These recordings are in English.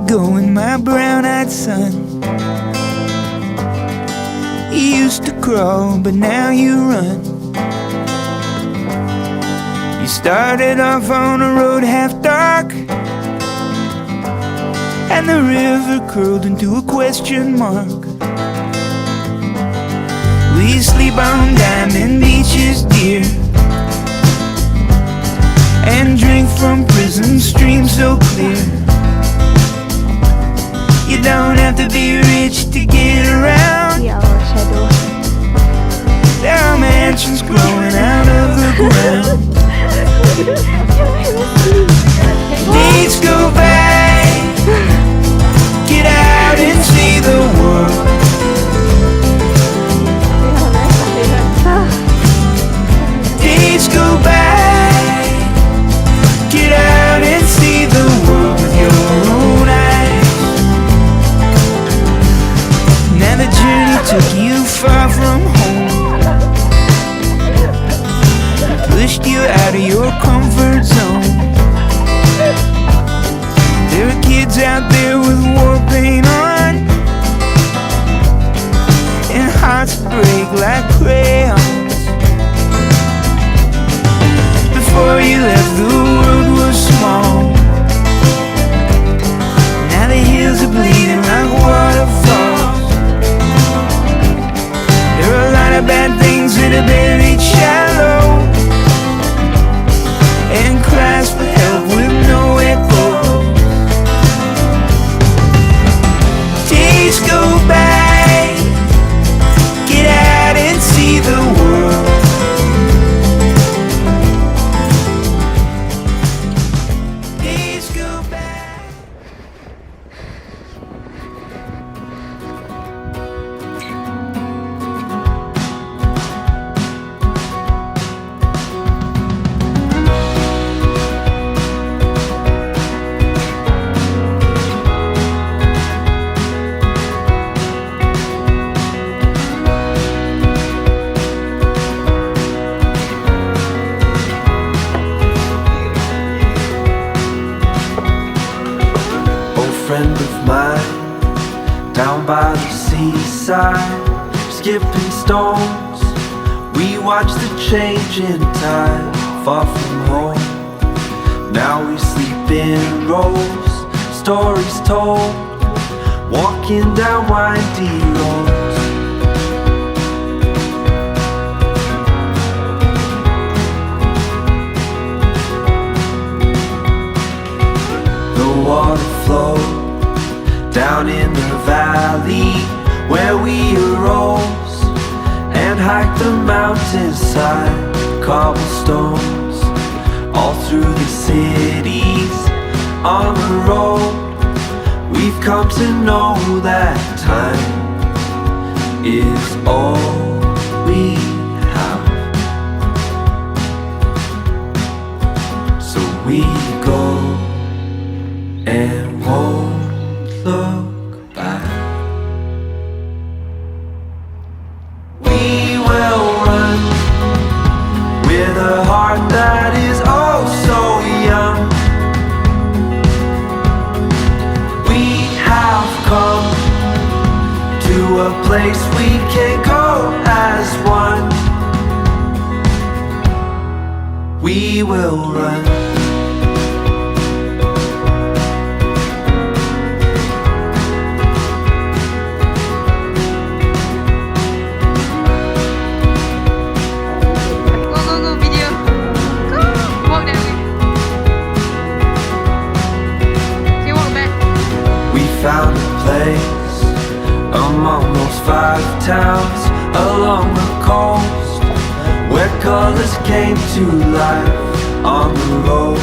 ago in my brown-eyed son. You used to crawl, but now you run. You started off on a road half dark, and the river curled into a question mark. We sleep on diamond beaches, dear, and drink from prison streams so clear. You don't have to be rich to get around. There are mansions growing out of the ground. Days go by, get out and see the world. Days go by, get out and see the world with your own eyes. Now the journey took you far from home, pushed you out of your comfort zone. There are kids out there with war paint on, and hearts break like crayons. Before you left, the world was small. Now the hills are bleeding like waterfalls. There are a lot of bad things that are buried shallow, and cries for help with no echo. Days go by, get out and see the world. Days go by. Friend of mine, down by the seaside, skipping stones, we watch the changing tide. Far from home, now we sleep in rows, stories told, walking down windy roads. The water flows down in the valley where we arose and hiked the mountainside. Cobblestones all through the cities on the road. We've come to know that time is all we have. So we go and won't look back. We will run with a heart that is oh so young. We have come to a place we can go as one. We will run. Found a place among those 5 towns along the coast where colors came to life on the road.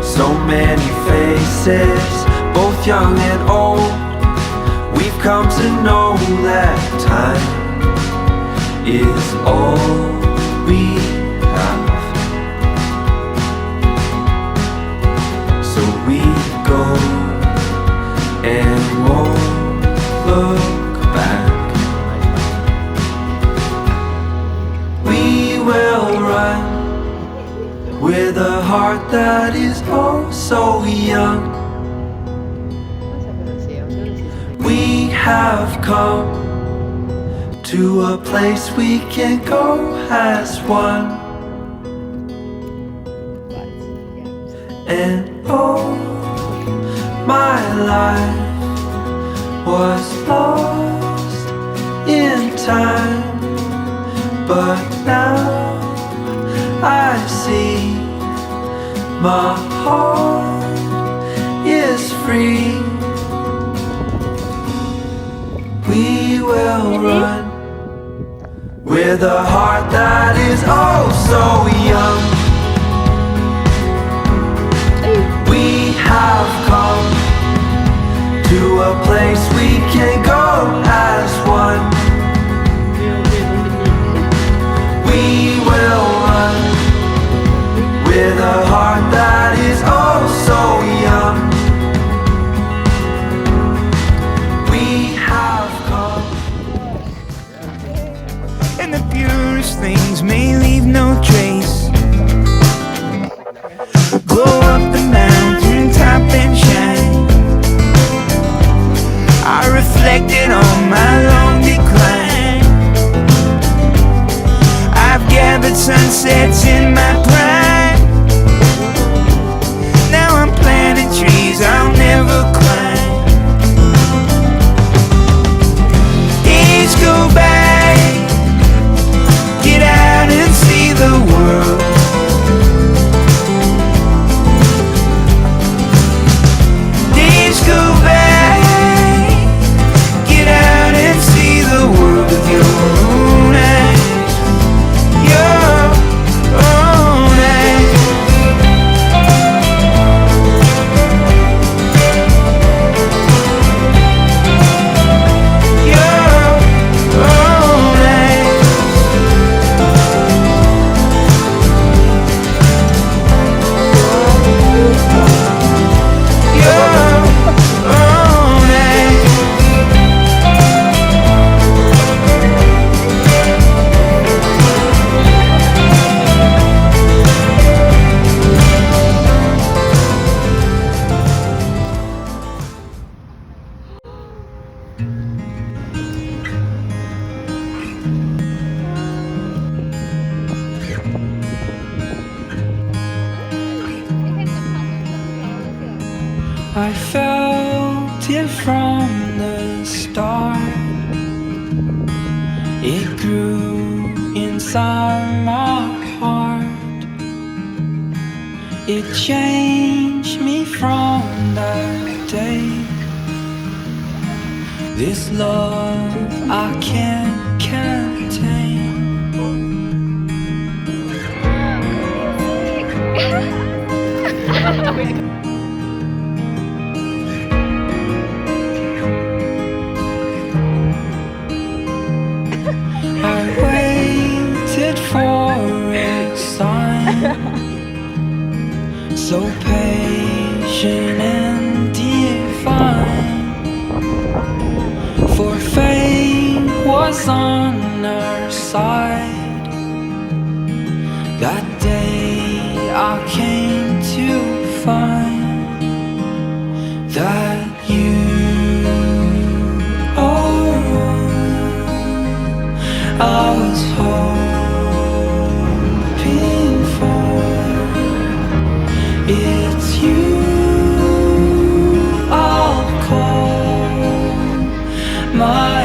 So many faces, both young and old. We've come to know that time is all we have. So we go and won't look back. We will run with a heart that is oh so young. have come to a place we can go as one. And oh, my life was lost in time, but now I see my heart is free. We will run with a heart that is oh so young. We have come to a place we can go as one. We will run with a heart that is oh so young. We have come. And the purest things may leave no trace. Go up the mountain top and shine. I reflected on my long decline. I've gathered sunsets in my prime. Now I'm planting trees I'll never climb. Days go by, get out and see the world. Days go by, get out and see the world with your own eyes. Your own eyes. Your own eyes. I felt it from the start. It grew inside my heart. It changed me from that day. This love I can't contain. I waited for a sign, so patient and divine. For fate was on our side. That day I came to find that you I was hoping for. It's you I'll call my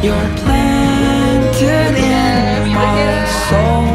you're planted in my soul.